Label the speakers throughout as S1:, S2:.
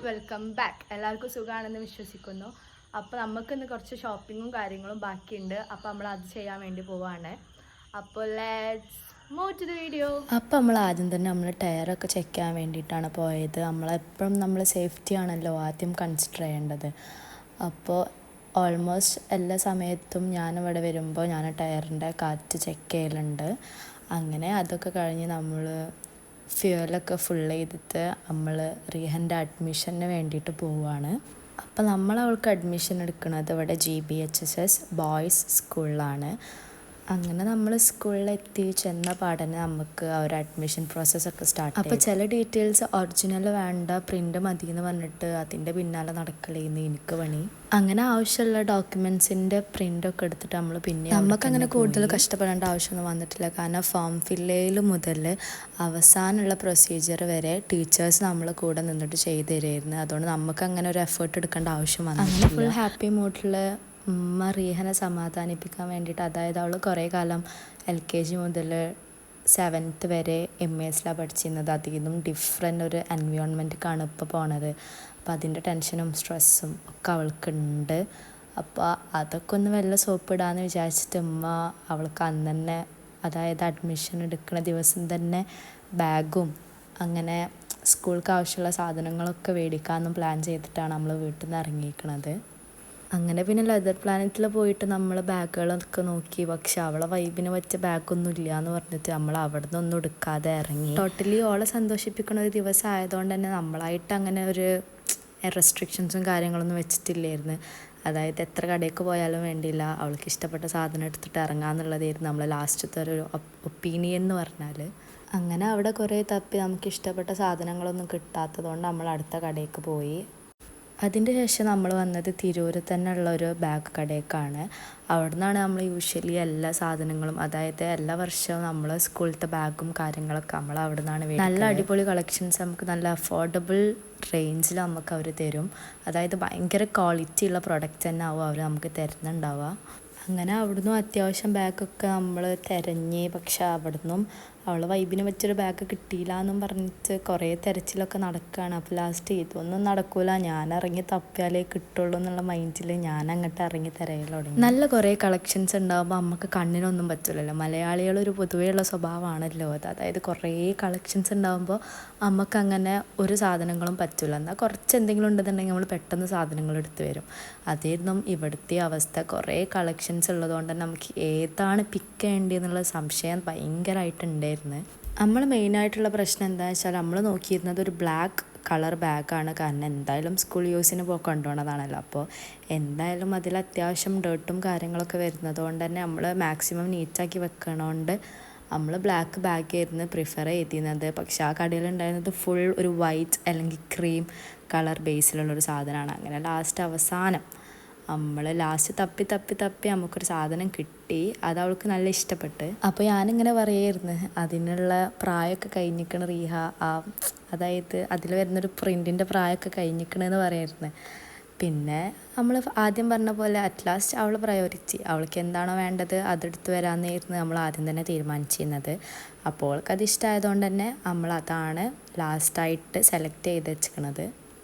S1: Welcome back. എല്ലാവർക്കും സുഖമാണെന്ന് വിശ്വസിക്കുന്നു. അപ്പോൾ നമുക്കിന്ന് കുറച്ച് ഷോപ്പിങ്ങും കാര്യങ്ങളും ബാക്കിയുണ്ട്. അപ്പോൾ നമ്മൾ അത് ചെയ്യാൻ വേണ്ടി പോവാണ്. അപ്പോൾ let's move to the video.
S2: അപ്പോൾ നമ്മൾ ആദ്യം തന്നെ നമ്മൾ ടയറൊക്കെ ചെക്ക് ചെയ്യാൻ വേണ്ടിയിട്ടാണ് പോയത്. നമ്മളെപ്പോഴും നമ്മൾ സേഫ്റ്റി ആണല്ലോ ആദ്യം കൺസിഡർ ചെയ്യേണ്ടത്. അപ്പോൾ ഓൾമോസ്റ്റ് എല്ലാ സമയത്തും ഞാനിവിടെ വരുമ്പോൾ ഞാൻ ടയറിൻ്റെ കാറ്റ് ചെക്ക് ചെയ്യലുണ്ട്. അങ്ങനെ അതൊക്കെ കഴിഞ്ഞ് നമ്മൾ ഫ്യൂവലൊക്കെ ഫുൾ ചെയ്തിട്ട് നമ്മൾ റീഹൻ്റെ അഡ്മിഷന് വേണ്ടിയിട്ട് പോവുകയാണ്. അപ്പോൾ അവൾക്ക് അഡ്മിഷൻ എടുക്കുന്നത് ഇവിടെ GBHSS ബോയ്സ് സ്കൂളിലാണ്. അങ്ങനെ നമ്മൾ സ്കൂളിലെത്തി ചെന്ന പാടനെ നമുക്ക് ആ ഒരു അഡ്മിഷൻ പ്രോസസ്സൊക്കെ സ്റ്റാർട്ട് ചെയ്യും. അപ്പോൾ ചില ഡീറ്റെയിൽസ് ഒറിജിനൽ വേണ്ട, പ്രിൻ്റ് മതി എന്ന് പറഞ്ഞിട്ട് അതിൻ്റെ പിന്നാലെ നടക്കലേന്ന് എനിക്ക് പണി. അങ്ങനെ ആവശ്യമുള്ള ഡോക്യുമെൻസിൻ്റെ പ്രിൻ്റൊക്കെ എടുത്തിട്ട് നമ്മൾ പിന്നെ നമുക്കങ്ങനെ കൂടുതൽ കഷ്ടപ്പെടേണ്ട ആവശ്യമൊന്നും വന്നിട്ടില്ല. കാരണം ഫോം ഫില്ലേൽ മുതൽ അവസാനമുള്ള പ്രൊസീജിയർ വരെ ടീച്ചേഴ്സ് നമ്മൾ കൂടെ നിന്നിട്ട് ചെയ്തു തരുമായിരുന്നു. അതുകൊണ്ട് നമുക്ക് അങ്ങനെ ഒരു എഫേർട്ട് എടുക്കേണ്ട ആവശ്യം വന്നു. അങ്ങനെ ഫുൾ ഹാപ്പി മൂഡിൽ ഉമ്മ റീഹനെ സമാധാനിപ്പിക്കാൻ വേണ്ടിയിട്ട്, അതായത് അവൾ കുറേ കാലം LKG മുതൽ 7th വരെ MAസിലാണ് പഠിച്ചിരുന്നത്. അതിൽ നിന്നും ഡിഫറെൻ്റ് ഒരു എൻവയോൺമെൻറ്റിലേക്കാണ് ഇപ്പോൾ പോണത്. അപ്പോൾ അതിൻ്റെ ടെൻഷനും സ്ട്രെസ്സും ഒക്കെ അവൾക്കുണ്ട്. അപ്പോൾ അതൊക്കെ ഒന്ന് വല്ല സോപ്പ് ഇടാമെന്ന് വിചാരിച്ചിട്ട് ഉമ്മ അവൾക്ക് അന്ന് തന്നെ, അതായത് അഡ്മിഷൻ എടുക്കുന്ന ദിവസം തന്നെ ബാഗും അങ്ങനെ സ്കൂൾക്ക് ആവശ്യമുള്ള സാധനങ്ങളൊക്കെ മേടിക്കാമെന്നും പ്ലാൻ ചെയ്തിട്ടാണ് നമ്മൾ വീട്ടിൽ നിന്ന് ഇറങ്ങിയിരിക്കുന്നത്. അങ്ങനെ പിന്നെ ലെതർ പ്ലാനറ്റിൽ പോയിട്ട് നമ്മൾ ബാഗുകളൊക്കെ നോക്കി. പക്ഷെ അവളെ വൈബിന് പറ്റിയ ബാഗൊന്നും ഇല്ല എന്ന് പറഞ്ഞിട്ട് നമ്മൾ അവിടെ നിന്നൊന്നും എടുക്കാതെ ഇറങ്ങി. ടോട്ടലി ഓളെ സന്തോഷിപ്പിക്കുന്ന ഒരു ദിവസം ആയതുകൊണ്ട് തന്നെ നമ്മളായിട്ട് അങ്ങനെ ഒരു റെസ്ട്രിക്ഷൻസും കാര്യങ്ങളൊന്നും വെച്ചിട്ടില്ലായിരുന്നു. അതായത് എത്ര കടയ്ക്ക് പോയാലും വേണ്ടിയില്ല, അവൾക്ക് ഇഷ്ടപ്പെട്ട സാധനം എടുത്തിട്ട് ഇറങ്ങാമെന്നുള്ളതായിരുന്നു നമ്മൾ ലാസ്റ്റത്തെ ഒരു ഒപ്പീനിയൻ എന്ന് പറഞ്ഞാൽ. അങ്ങനെ അവിടെ കുറേ തപ്പി നമുക്ക് ഇഷ്ടപ്പെട്ട സാധനങ്ങളൊന്നും കിട്ടാത്തതുകൊണ്ട് നമ്മൾ അടുത്ത കടയ്ക്ക് പോയി. അതിൻ്റെ ശേഷം നമ്മൾ വന്നത് തിരൂർ തന്നെ ഉള്ള ഒരു ബാഗ് കടയ്ക്കാണ്. അവിടെ നിന്നാണ് നമ്മൾ യൂഷ്വലി എല്ലാ സാധനങ്ങളും, അതായത് എല്ലാ വർഷവും നമ്മൾ സ്കൂളിലത്തെ ബാഗും കാര്യങ്ങളൊക്കെ നമ്മൾ അവിടെ നിന്നാണ് വേണ്ടത്. നല്ല അടിപൊളി കളക്ഷൻസ് നമുക്ക് നല്ല അഫോർഡബിൾ റേഞ്ചിൽ നമുക്ക് അവർ തരും. അതായത് ഭയങ്കര ക്വാളിറ്റി ഉള്ള പ്രൊഡക്റ്റ് തന്നെ ആവും അവർ നമുക്ക് തരുന്നുണ്ടാവുക. അങ്ങനെ അവിടുന്ന് അത്യാവശ്യം ബാഗൊക്കെ നമ്മൾ തിരഞ്ഞ്, പക്ഷെ അവിടുന്നും അവളെ വൈബിന് വെച്ചൊരു ബാഗ് കിട്ടിയില്ല എന്നും പറഞ്ഞിട്ട് കുറേ തിരച്ചിലൊക്കെ നടക്കുകയാണ്. അപ്പോൾ ലാസ്റ്റ് ഇതൊന്നും നടക്കൂല, ഞാൻ ഇറങ്ങി തപ്പിയാലേ കിട്ടുള്ളൂ എന്നുള്ള മൈൻഡിൽ ഞാൻ അങ്ങോട്ട് ഇറങ്ങി തിരയൽ തുടങ്ങി. നല്ല കുറേ കളക്ഷൻസ് ഉണ്ടാകുമ്പോൾ നമുക്ക് കണ്ണിനൊന്നും പറ്റില്ലല്ലോ. മലയാളികളൊരു പൊതുവെയുള്ള സ്വഭാവമാണല്ലോ അത്. അതായത് കുറേ കളക്ഷൻസ് ഉണ്ടാകുമ്പോൾ നമുക്കങ്ങനെ ഒരു സാധനങ്ങളും പറ്റില്ല. എന്നാൽ കുറച്ച് എന്തെങ്കിലും ഉണ്ടെന്നുണ്ടെങ്കിൽ നമ്മൾ പെട്ടെന്ന് സാധനങ്ങൾ എടുത്ത് വരും. അതായിരുന്നു ഇവിടുത്തെ അവസ്ഥ. കുറേ കളക്ഷൻസ് ഉള്ളതുകൊണ്ട് തന്നെ നമുക്ക് ഏതാണ് പിക്ക് ചെയ്യേണ്ടതെന്നുള്ള സംശയം ഭയങ്കരമായിട്ടുണ്ട്. നമ്മൾ മെയിനായിട്ടുള്ള പ്രശ്നം എന്താണെന്ന് വെച്ചാൽ നമ്മൾ നോക്കിയിരുന്നത് ഒരു ബ്ലാക്ക് കളർ ബാഗാണ്. കാരണം എന്തായാലും സ്കൂൾ യൂസിന് കൊണ്ടുപോകണതാണല്ലോ. അപ്പോൾ എന്തായാലും അതിൽ അത്യാവശ്യം ഡേർട്ടും കാര്യങ്ങളൊക്കെ വരുന്നത് കൊണ്ട് തന്നെ നമ്മൾ മാക്സിമം നീറ്റാക്കി വെക്കണോണ്ട് നമ്മൾ ബ്ലാക്ക് ബാഗായിരുന്നു പ്രിഫർ ചെയ്തിരുന്നത്. പക്ഷേ ആ കടയിലുണ്ടായിരുന്നത് ഫുൾ ഒരു വൈറ്റ് അല്ലെങ്കിൽ ക്രീം കളർ ബേസിലുള്ളൊരു സാധനമാണ്. അങ്ങനെ അവസാനം നമ്മൾ തപ്പി നമുക്കൊരു സാധനം കിട്ടി. അത് അവൾക്ക് നല്ല ഇഷ്ടപ്പെട്ട്. അപ്പോൾ ഞാനിങ്ങനെ പറയായിരുന്നു, അതിനുള്ള പ്രായമൊക്കെ കഴിഞ്ഞിരിക്കണ റീഹ, അതായത് അതിൽ വരുന്നൊരു പ്രിൻറ്റിൻ്റെ പ്രായമൊക്കെ കഴിഞ്ഞിരിക്കണമെന്ന് പറയായിരുന്നു. പിന്നെ നമ്മൾ ആദ്യം പറഞ്ഞ പോലെ അറ്റ് ലാസ്റ്റ് അവൾ പ്രയോറിറ്റി, അവൾക്ക് എന്താണോ വേണ്ടത് അതെടുത്ത് വരാമെന്നായിരുന്നു നമ്മൾ ആദ്യം തന്നെ തീരുമാനിച്ചിരുന്നത്. അപ്പോൾ അവൾക്കത് ഇഷ്ടമായതുകൊണ്ട് തന്നെ നമ്മൾ അതാണ് ലാസ്റ്റായിട്ട് സെലക്ട് ചെയ്ത് വെച്ചിരിക്കുന്നത്.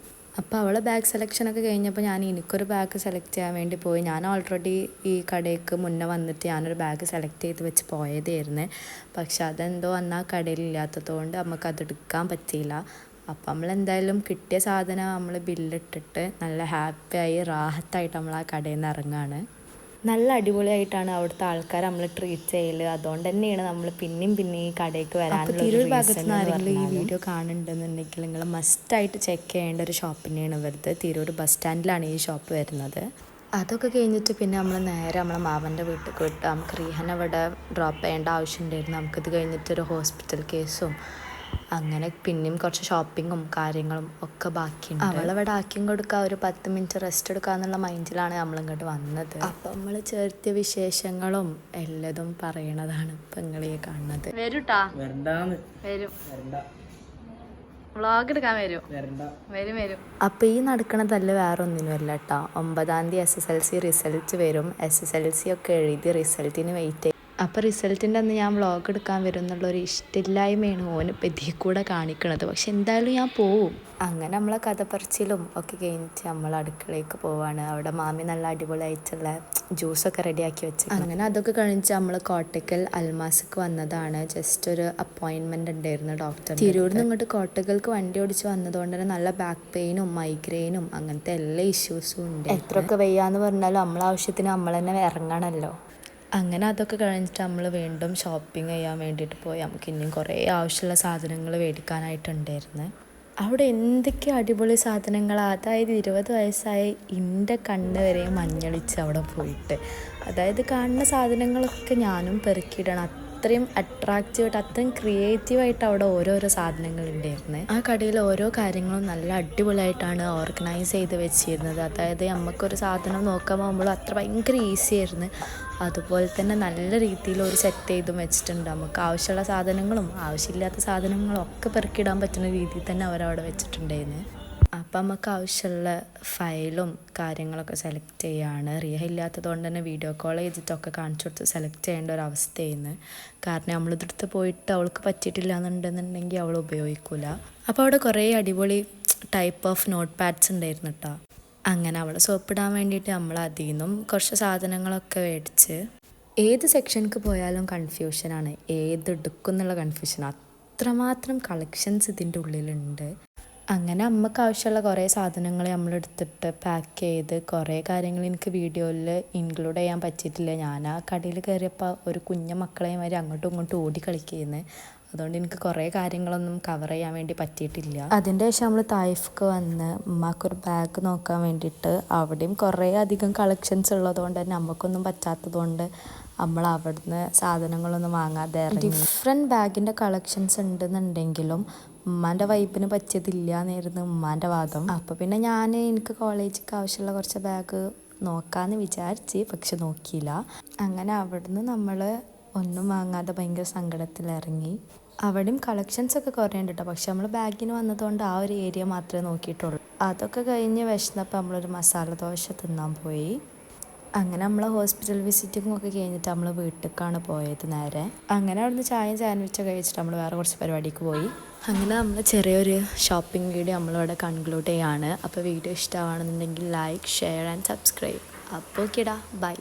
S2: അപ്പോൾ അവളെ ബാഗ് സെലക്ഷനൊക്കെ കഴിഞ്ഞപ്പോൾ എനിക്കൊരു ബാഗ് സെലക്ട് ചെയ്യാൻ വേണ്ടി പോയി. ഞാൻ ഓൾറെഡി ഈ കടയ്ക്ക് മുന്നേ വന്നിട്ട് ഞാനൊരു ബാഗ് സെലക്ട് ചെയ്ത് വെച്ച് പോയതായിരുന്നു. പക്ഷെ അതെന്തോ അന്ന് ആ കടയിലില്ലാത്തതുകൊണ്ട് നമുക്കത് എടുക്കാൻ പറ്റിയില്ല. അപ്പം നമ്മളെന്തായാലും കിട്ടിയ സാധനം നമ്മൾ ബില്ലിട്ടിട്ട് നല്ല ഹാപ്പിയായി റാഹത്തായിട്ട് നമ്മൾ ആ കടയിൽ നിന്ന് ഇറങ്ങുകയാണ്. നല്ല അടിപൊളിയായിട്ടാണ് അവിടുത്തെ ആൾക്കാർ നമ്മൾ ട്രീറ്റ് ചെയ്യൽ. അതുകൊണ്ട് തന്നെയാണ് നമ്മൾ പിന്നെയും ഈ കടയ്ക്ക് വരാനുള്ള ഒരു റീസൺ. ആരെങ്കിലും ഈ വീഡിയോ കാണുന്നുണ്ടെന്നുണ്ടെങ്കിൽ നിങ്ങൾ മസ്റ്റായിട്ട് ചെക്ക് ചെയ്യേണ്ട ഒരു ഷോപ്പ് തന്നെയാണ് ഇവരുടെ. തിരൂർ ബസ് സ്റ്റാൻഡിലാണ് ഈ ഷോപ്പ് വരുന്നത്. അതൊക്കെ കഴിഞ്ഞിട്ട് പിന്നെ നമ്മൾ നേരെ നമ്മളെ മാമൻ്റെ വീട്ടിലേക്ക് വിട്ട് നമുക്ക് റീഹനെ അവിടെ ഡ്രോപ്പ് ചെയ്യേണ്ട ആവശ്യമുണ്ടായിരുന്നു. നമുക്കിത് കഴിഞ്ഞിട്ടൊരു ഹോസ്പിറ്റൽ കേസും അങ്ങനെ പിന്നെയും കുറച്ച് ഷോപ്പിങ്ങും കാര്യങ്ങളും ഒക്കെ ബാക്കിയുണ്ട്. അവളവിടെ ആക്കിയും കൊടുക്കുക, ഒരു 10 മിനിറ്റ് റെസ്റ്റ് എടുക്കുക എന്നുള്ള മൈൻഡിലാണ് നമ്മളിങ്ങോട്ട് വന്നത്. അപ്പം നമ്മൾ ചേർത്തിയ വിശേഷങ്ങളും എല്ലതും പറയണതാണ് ഇപ്പം നിങ്ങളീ കാണുന്നത്.
S1: വ്ളോഗ് എടുക്കാൻ വരും.
S2: അപ്പോൾ ഈ നടക്കണതല്ല വേറെ ഒന്നിനുമല്ല കേട്ടോ. 9-ാം തീയതി SSLC റിസൾട്ട് വരും. SSLC ഒക്കെ എഴുതി റിസൾട്ടിന് വെയിറ്റ് അപ്പോൾ റിസൾട്ടിൻ്റെ അന്ന് ഞാൻ വ്ളോഗ് എടുക്കാൻ വരും എന്നുള്ളൊരു ഇഷ്ടമില്ലായ്മയാണ് ഓനിപ്പോൾ ഇതിൽ കൂടെ കാണിക്കണത്. പക്ഷെ എന്തായാലും ഞാൻ പോവും. അങ്ങനെ നമ്മളെ കഥ പറച്ചിലും ഒക്കെ കഴിഞ്ഞിട്ട് നമ്മൾ അടുക്കളയ്ക്ക് പോവാണ്. അവിടെ മാമി നല്ല അടിപൊളിയായിട്ടുള്ള ജ്യൂസൊക്കെ റെഡിയാക്കി വെച്ച്. അങ്ങനെ അതൊക്കെ കഴിഞ്ഞിട്ട് നമ്മൾ കോട്ടക്കൽ അൽമാസക്ക് വന്നതാണ്. ജസ്റ്റ് ഒരു അപ്പോയിൻമെൻറ്റ് ഉണ്ടായിരുന്നു ഡോക്ടർ. തിരൂരിൽ നിന്ന് ഇങ്ങോട്ട് കോട്ടക്കൽക്ക് വണ്ടി ഓടിച്ച് വന്നതുകൊണ്ട് തന്നെ നല്ല ബാക്ക് പെയിനും മൈഗ്രെയിനും അങ്ങനത്തെ എല്ലാ ഇഷ്യൂസും ഉണ്ട്. എത്രയൊക്കെ വയ്യാന്ന് പറഞ്ഞാലും നമ്മളെ ആവശ്യത്തിന് നമ്മൾ തന്നെ ഇറങ്ങണമല്ലോ. അങ്ങനെ അതൊക്കെ കഴിഞ്ഞിട്ട് നമ്മൾ വീണ്ടും ഷോപ്പിംഗ് ചെയ്യാൻ വേണ്ടിയിട്ട് പോയി. നമുക്ക് ഇനിയും കുറേ ആവശ്യമുള്ള സാധനങ്ങൾ മേടിക്കാനായിട്ടുണ്ടായിരുന്നു. അവിടെ എന്തൊക്കെ അടിപൊളി സാധനങ്ങളാണ്. അതായത് 20 വയസ്സായ എൻ്റെ കണ്ണ് വരെ മഞ്ഞളിച്ച് അവിടെ പോയിട്ട്. അതായത് കാണുന്ന സാധനങ്ങളൊക്കെ ഞാനും പെറുക്കിയിടണം. അത്രയും അട്രാക്റ്റീവായിട്ട് അത്രയും ക്രിയേറ്റീവായിട്ട് അവിടെ ഓരോരോ സാധനങ്ങളുണ്ടായിരുന്നു. ആ കടയിൽ ഓരോ കാര്യങ്ങളും നല്ല അടിപൊളിയായിട്ടാണ് ഓർഗനൈസ് ചെയ്ത് വെച്ചിരുന്നത്. അതായത് നമുക്കൊരു സാധനം നോക്കാൻ പോകുമ്പോൾ അത്ര ഭയങ്കര ഈസി ആയിരുന്നു. അതുപോലെ തന്നെ നല്ല രീതിയിൽ ഒരു സെറ്റ് ചെയ്തും വെച്ചിട്ടുണ്ട്. നമുക്ക് ആവശ്യമുള്ള സാധനങ്ങളും ആവശ്യമില്ലാത്ത സാധനങ്ങളും ഒക്കെ പെറുക്കിടാൻ പറ്റുന്ന രീതിയിൽ തന്നെ അവരവിടെ വെച്ചിട്ടുണ്ടായിരുന്നു. അപ്പം നമുക്ക് ആവശ്യമുള്ള ഫയലും കാര്യങ്ങളൊക്കെ സെലക്ട് ചെയ്യുകയാണ്. റിയ ഇല്ലാത്തതുകൊണ്ട് തന്നെ വീഡിയോ കോൾ ചെയ്തിട്ടൊക്കെ കാണിച്ചു കൊടുത്ത് സെലക്ട് ചെയ്യേണ്ട ഒരു അവസ്ഥയായിരുന്നു. കാരണം നമ്മളിതെടുത്ത് പോയിട്ട് അവൾക്ക് പറ്റിയിട്ടില്ല എന്നുണ്ടെന്നുണ്ടെങ്കിൽ അവൾ ഉപയോഗിക്കില്ല. അപ്പോൾ അവിടെ കുറേ അടിപൊളി ടൈപ്പ് ഓഫ് നോട്ട് പാഡ്സ് ഉണ്ടായിരുന്നു കേട്ടോ. അങ്ങനെ അവൾ സോപ്പിടാൻ വേണ്ടിയിട്ട് നമ്മൾ അതിൽ നിന്നും കുറച്ച് സാധനങ്ങളൊക്കെ മേടിച്ച്. ഏത് സെക്ഷനിക്ക് പോയാലും കൺഫ്യൂഷനാണ്, ഏതെടുക്കും എന്നുള്ള കൺഫ്യൂഷൻ. അത്രമാത്രം കളക്ഷൻസ് ഇതിൻ്റെ ഉള്ളിലുണ്ട്. അങ്ങനെ അമ്മക്ക് ആവശ്യമുള്ള കുറേ സാധനങ്ങൾ നമ്മളെടുത്തിട്ട് പാക്ക് ചെയ്ത് കുറേ കാര്യങ്ങൾ എനിക്ക് വീഡിയോയിൽ ഇൻക്ലൂഡ് ചെയ്യാൻ പറ്റിയിട്ടില്ല. ഞാൻ ആ കടയിൽ കയറിയപ്പോൾ ഒരു കുഞ്ഞു മക്കളെയും വരെ അങ്ങോട്ടും ഇങ്ങോട്ടും ഓടി കളിക്കുന്നത്. അതുകൊണ്ട് എനിക്ക് കുറേ കാര്യങ്ങളൊന്നും കവർ ചെയ്യാൻ വേണ്ടി പറ്റിയിട്ടില്ല. അതിൻ്റെ ശേഷം നമ്മൾ തായിഫ്ക്ക് വന്ന് ഉമ്മാക്കൊരു ബാഗ് നോക്കാൻ വേണ്ടിയിട്ട് അവിടെയും കുറേ അധികം കളക്ഷൻസ് ഉള്ളതുകൊണ്ട് തന്നെ നമുക്കൊന്നും പറ്റാത്തതുകൊണ്ട് നമ്മൾ അവിടുന്ന് സാധനങ്ങളൊന്നും വാങ്ങാതെ ഇറങ്ങി. ഡിഫറെൻറ്റ് ബാഗിൻ്റെ കളക്ഷൻസ് ഉണ്ടെന്നുണ്ടെങ്കിലും ഉമ്മാൻ്റെ വൈബിന് പറ്റിയതില്ല എന്നായിരുന്നു ഉമ്മാൻ്റെ വാദം. അപ്പോൾ പിന്നെ എനിക്ക് കോളേജിലേക്ക് ആവശ്യമുള്ള കുറച്ച് ബാഗ് നോക്കാമെന്ന് വിചാരിച്ച്, പക്ഷെ നോക്കിയില്ല. അങ്ങനെ അവിടുന്ന് നമ്മൾ ഒന്നും വാങ്ങാതെ ഭയങ്കര സങ്കടത്തിലിറങ്ങി. അവിടെയും കളക്ഷൻസൊക്കെ കുറേ ഉണ്ട് കേട്ടോ. പക്ഷെ നമ്മൾ ബാഗിന് വന്നതുകൊണ്ട് ആ ഒരു ഏരിയ മാത്രമേ നോക്കിയിട്ടുള്ളൂ. അതൊക്കെ കഴിഞ്ഞ് വിശന്നപ്പോൾ നമ്മളൊരു മസാല ദോശ തിന്നാൻ പോയി. അങ്ങനെ നമ്മൾ ഹോസ്പിറ്റൽ വിസിറ്റിങ്ങും ഒക്കെ കഴിഞ്ഞിട്ട് നമ്മൾ വീട്ടിലേക്കാണ് പോയത് നേരെ. അങ്ങനെ അവിടുന്ന് ചായയും സാൻഡ്വിച്ചൊക്കെ കഴിച്ചിട്ട് നമ്മൾ വേറെ കുറച്ച് പരിപാടിക്ക് പോയി. അങ്ങനെ നമ്മൾ ചെറിയൊരു ഷോപ്പിംഗ് വീഡിയോ നമ്മളിവിടെ കൺക്ലൂഡ് ചെയ്യാണ്. അപ്പോൾ വീഡിയോ ഇഷ്ടമാണെന്നുണ്ടെങ്കിൽ ലൈക്ക്, ഷെയർ ആൻഡ് സബ്സ്ക്രൈബ്. അപ്പോൾ ഓക്കേടാ, ബൈ.